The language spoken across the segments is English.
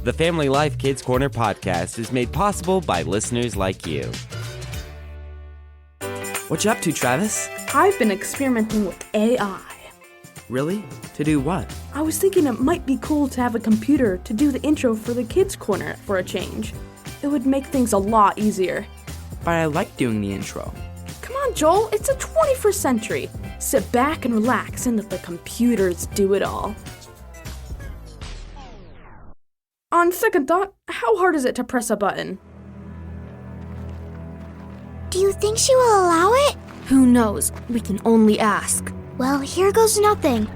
The Family Life Kids Corner podcast is made possible by listeners like you. What you up to, Travis? I've been experimenting with AI. Really? To do what? I was thinking it might be cool to have a computer to do the intro for the Kids Corner for a change. It would make things a lot easier. But I like doing the intro. Come on, Joel, it's the 21st century. Sit back and relax and let the computers do it all. On second thought, how hard is it to press a button? Do you think she will allow it? Who knows? We can only ask. Well, here goes nothing.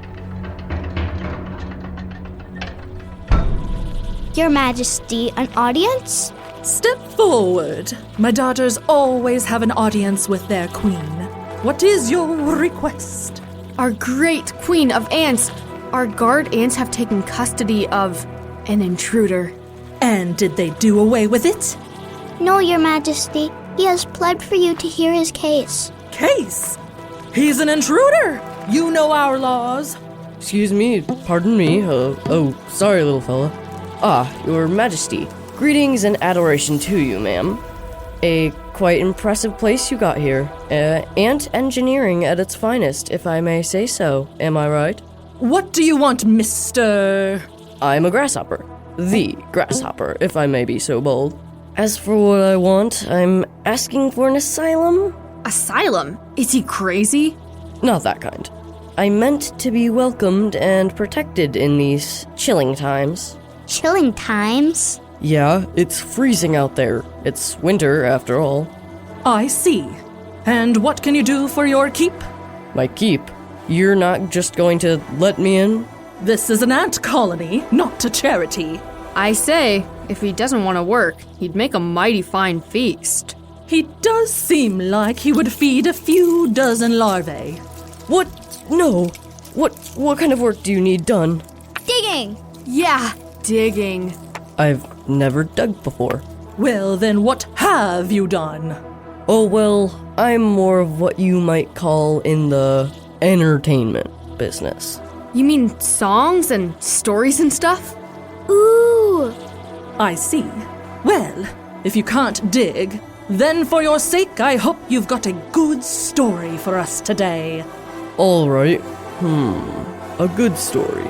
Your Majesty, an audience? Step forward. My daughters always have an audience with their queen. What is your request? Our great queen of ants. Our guard ants have taken custody of an intruder. And did they do away with it? No, Your Majesty. He has pled for you to hear his case. Case? He's an intruder! You know our laws. Excuse me, pardon me. Sorry, little fella. Your Majesty. Greetings and adoration to you, ma'am. A quite impressive place you got here. Ant engineering at its finest, if I may say so. Am I right? What do you want, Mr.? I'm a grasshopper. The grasshopper, if I may be so bold. As for what I want, I'm asking for an asylum. Asylum? Is he crazy? Not that kind. I meant to be welcomed and protected in these chilling times. Chilling times? Yeah, it's freezing out there. It's winter, after all. I see. And what can you do for your keep? My keep? You're not just going to let me in? This is an ant colony, not a charity. I say, if he doesn't want to work, he'd make a mighty fine feast. He does seem like he would feed a few dozen larvae. What? No. What kind of work do you need done? Digging! Yeah, digging. I've never dug before. Well, then what have you done? Oh, well, I'm more of what you might call in the entertainment business. You mean songs and stories and stuff? Ooh! I see. Well, if you can't dig, then for your sake, I hope you've got a good story for us today. All right. A good story.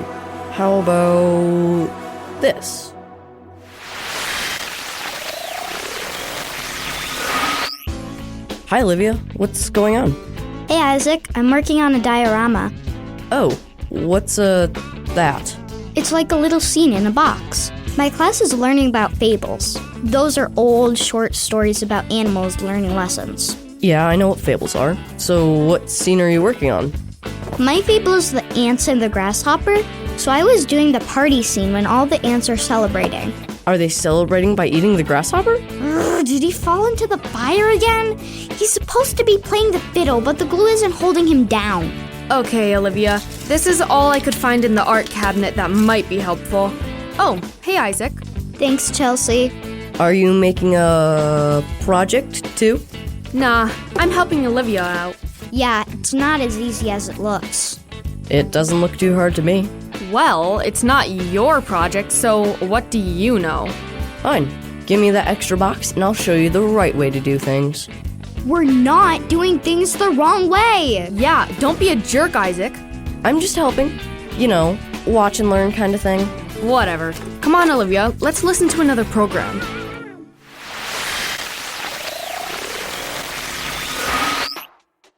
How about this? Hi, Olivia. What's going on? Hey, Isaac, I'm working on a diorama. Oh, what's that? It's like a little scene in a box. My class is learning about fables. Those are old, short stories about animals learning lessons. Yeah, I know what fables are. So what scene are you working on? My fable is the ants and the grasshopper, so I was doing the party scene when all the ants are celebrating. Are they celebrating by eating the grasshopper? Did he fall into the fire again? He's supposed to be playing the fiddle, but the glue isn't holding him down. Okay, Olivia. This is all I could find in the art cabinet that might be helpful. Oh, hey, Isaac. Thanks, Chelsea. Are you making a project too? Nah, I'm helping Olivia out. Yeah, it's not as easy as it looks. It doesn't look too hard to me. Well, it's not your project, so what do you know? Fine. Give me that extra box and I'll show you the right way to do things. We're not doing things the wrong way. Yeah, don't be a jerk, Isaac. I'm just helping. You know, watch and learn kind of thing. Whatever. Come on, Olivia, let's listen to another program.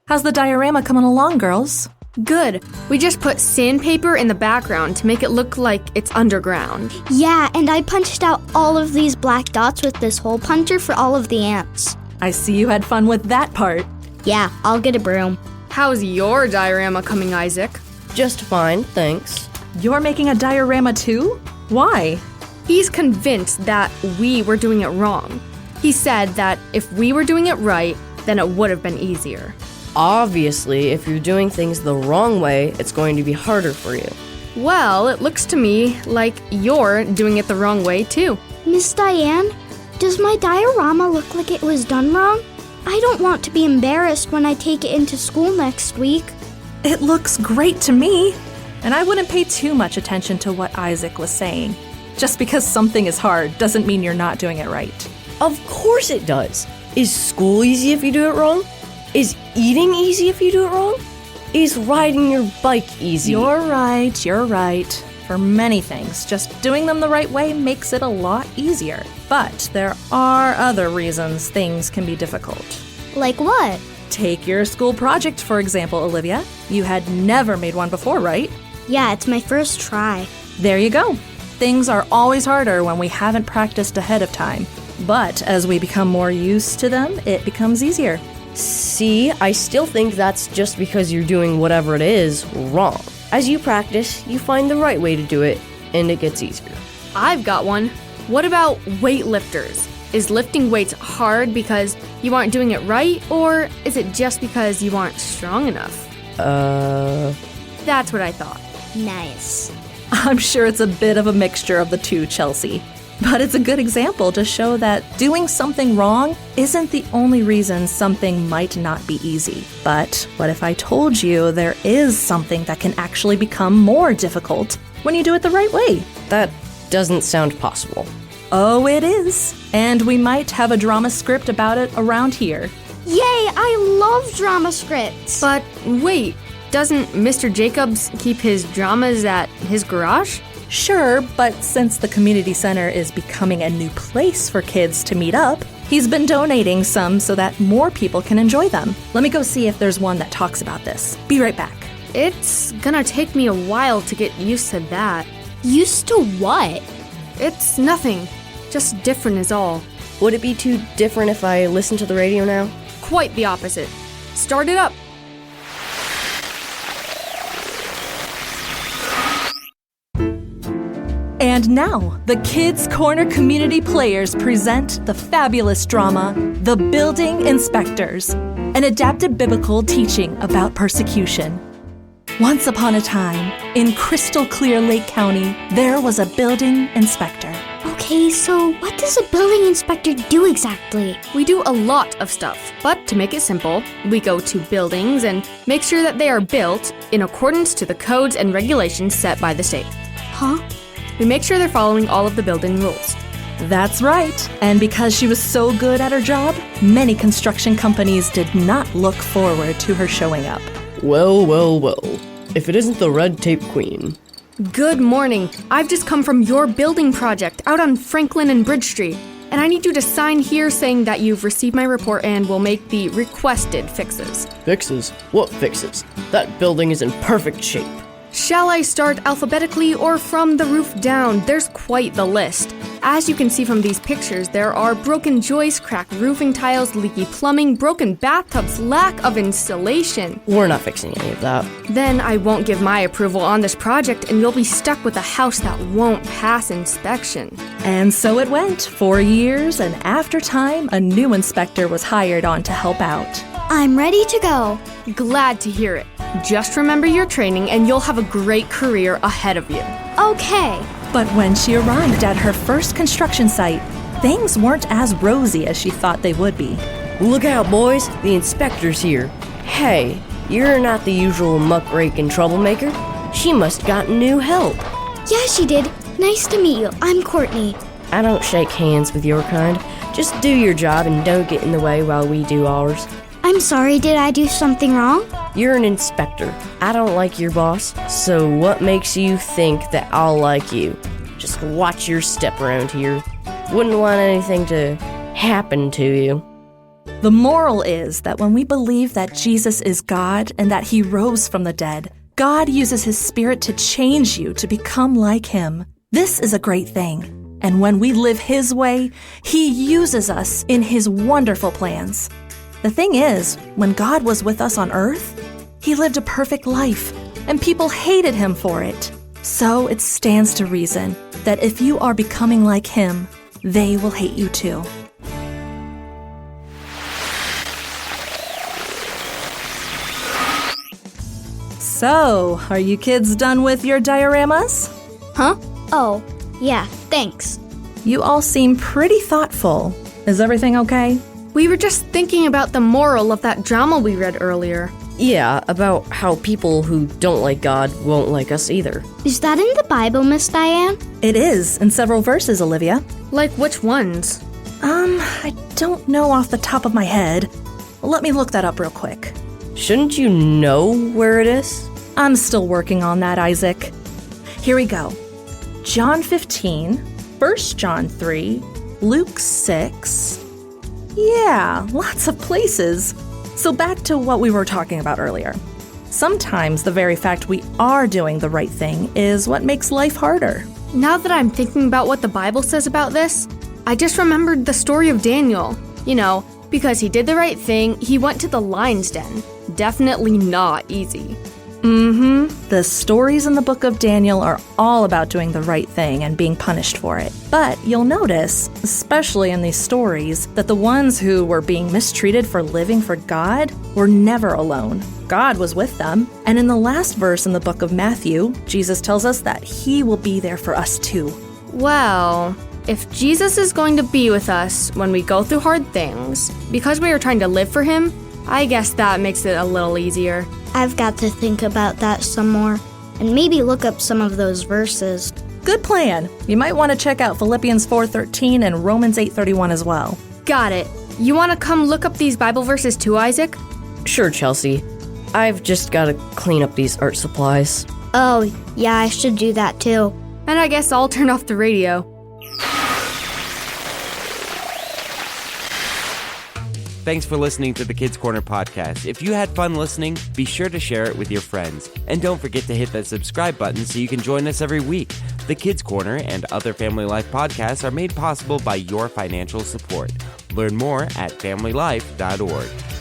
How's the diorama coming along, girls? Good. We just put sandpaper in the background to make it look like it's underground. Yeah, and I punched out all of these black dots with this hole puncher for all of the ants. I see you had fun with that part. Yeah, I'll get a broom. How's your diorama coming, Isaac? Just fine, thanks. You're making a diorama too? Why? He's convinced that we were doing it wrong. He said that if we were doing it right, then it would have been easier. Obviously, if you're doing things the wrong way, it's going to be harder for you. Well, it looks to me like you're doing it the wrong way, too. Miss Diane, does my diorama look like it was done wrong? I don't want to be embarrassed when I take it into school next week. It looks great to me. And I wouldn't pay too much attention to what Isaac was saying. Just because something is hard doesn't mean you're not doing it right. Of course it does. Is school easy if you do it wrong? Is eating easy if you do it wrong? Is riding your bike easy? You're right. For many things, just doing them the right way makes it a lot easier. But there are other reasons things can be difficult. Like what? Take your school project, for example, Olivia. You had never made one before, right? Yeah, it's my first try. There you go. Things are always harder when we haven't practiced ahead of time. But as we become more used to them, it becomes easier. See, I still think that's just because you're doing whatever it is wrong. As you practice, you find the right way to do it, and it gets easier. I've got one. What about weightlifters? Is lifting weights hard because you aren't doing it right, or is it just because you aren't strong enough? That's what I thought. Nice. I'm sure it's a bit of a mixture of the two, Chelsea. But it's a good example to show that doing something wrong isn't the only reason something might not be easy. But what if I told you there is something that can actually become more difficult when you do it the right way? That doesn't sound possible. Oh, it is. And we might have a drama script about it around here. Yay, I love drama scripts. But wait, doesn't Mr. Jacobs keep his dramas at his garage? Sure, but since the community center is becoming a new place for kids to meet up, he's been donating some so that more people can enjoy them. Let me go see if there's one that talks about this. Be right back. It's gonna take me a while to get used to that. Used to what? It's nothing. Just different is all. Would it be too different if I listen to the radio now? Quite the opposite. Start it up. And now, the Kids Corner Community Players present the fabulous drama, The Building Inspectors, an adapted biblical teaching about persecution. Once upon a time, in crystal clear Lake County, there was a building inspector. Okay, so what does a building inspector do exactly? We do a lot of stuff, but to make it simple, we go to buildings and make sure that they are built in accordance to the codes and regulations set by the state. Huh? We make sure they're following all of the building rules. That's right. And because she was so good at her job, many construction companies did not look forward to her showing up. Well. If it isn't the red tape queen. Good morning. I've just come from your building project out on Franklin and Bridge Street, and I need you to sign here saying that you've received my report and will make the requested fixes. Fixes? What fixes? That building is in perfect shape. Shall I start alphabetically or from the roof down? There's quite the list. As you can see from these pictures, there are broken joists, cracked roofing tiles, leaky plumbing, broken bathtubs, lack of insulation. We're not fixing any of that. Then I won't give my approval on this project and you'll be stuck with a house that won't pass inspection. And so it went. 4 years, and after time, a new inspector was hired on to help out. I'm ready to go. Glad to hear it. Just remember your training and you'll have a great career ahead of you. Okay. But when she arrived at her first construction site, things weren't as rosy as she thought they would be. Look out, boys. The inspector's here. Hey, you're not the usual muckrake and troublemaker. She must have gotten new help. Yeah, she did. Nice to meet you. I'm Courtney. I don't shake hands with your kind. Just do your job and don't get in the way while we do ours. I'm sorry, did I do something wrong? You're an inspector. I don't like your boss, so what makes you think that I'll like you? Just watch your step around here. Wouldn't want anything to happen to you. The moral is that when we believe that Jesus is God and that he rose from the dead, God uses his Spirit to change you to become like him. This is a great thing. And when we live his way, he uses us in his wonderful plans. The thing is, when God was with us on earth, he lived a perfect life, and people hated him for it. So it stands to reason that if you are becoming like him, they will hate you too. So, are you kids done with your dioramas? Huh? Oh, yeah, thanks. You all seem pretty thoughtful. Is everything okay? We were just thinking about the moral of that drama we read earlier. Yeah, about how people who don't like God won't like us either. Is that in the Bible, Miss Diane? It is, in several verses, Olivia. Like which ones? I don't know off the top of my head. Let me look that up real quick. Shouldn't you know where it is? I'm still working on that, Isaac. Here we go. John 15, 1 John 3, Luke 6. Yeah, lots of places. So back to what we were talking about earlier. Sometimes the very fact we are doing the right thing is what makes life harder. Now that I'm thinking about what the Bible says about this, I just remembered the story of Daniel. You know, because he did the right thing, he went to the lion's den. Definitely not easy. The stories in the book of Daniel are all about doing the right thing and being punished for it. But you'll notice, especially in these stories, that the ones who were being mistreated for living for God were never alone. God was with them. And in the last verse in the book of Matthew, Jesus tells us that he will be there for us too. Well, if Jesus is going to be with us when we go through hard things, because we are trying to live for him, I guess that makes it a little easier. I've got to think about that some more, and maybe look up some of those verses. Good plan. You might want to check out Philippians 4:13 and Romans 8:31 as well. Got it. You want to come look up these Bible verses too, Isaac? Sure, Chelsea. I've just gotta clean up these art supplies. Oh, yeah, I should do that too. And I guess I'll turn off the radio. Thanks for listening to the Kids Corner podcast. If you had fun listening, be sure to share it with your friends. And don't forget to hit that subscribe button so you can join us every week. The Kids Corner and other Family Life podcasts are made possible by your financial support. Learn more at familylife.org.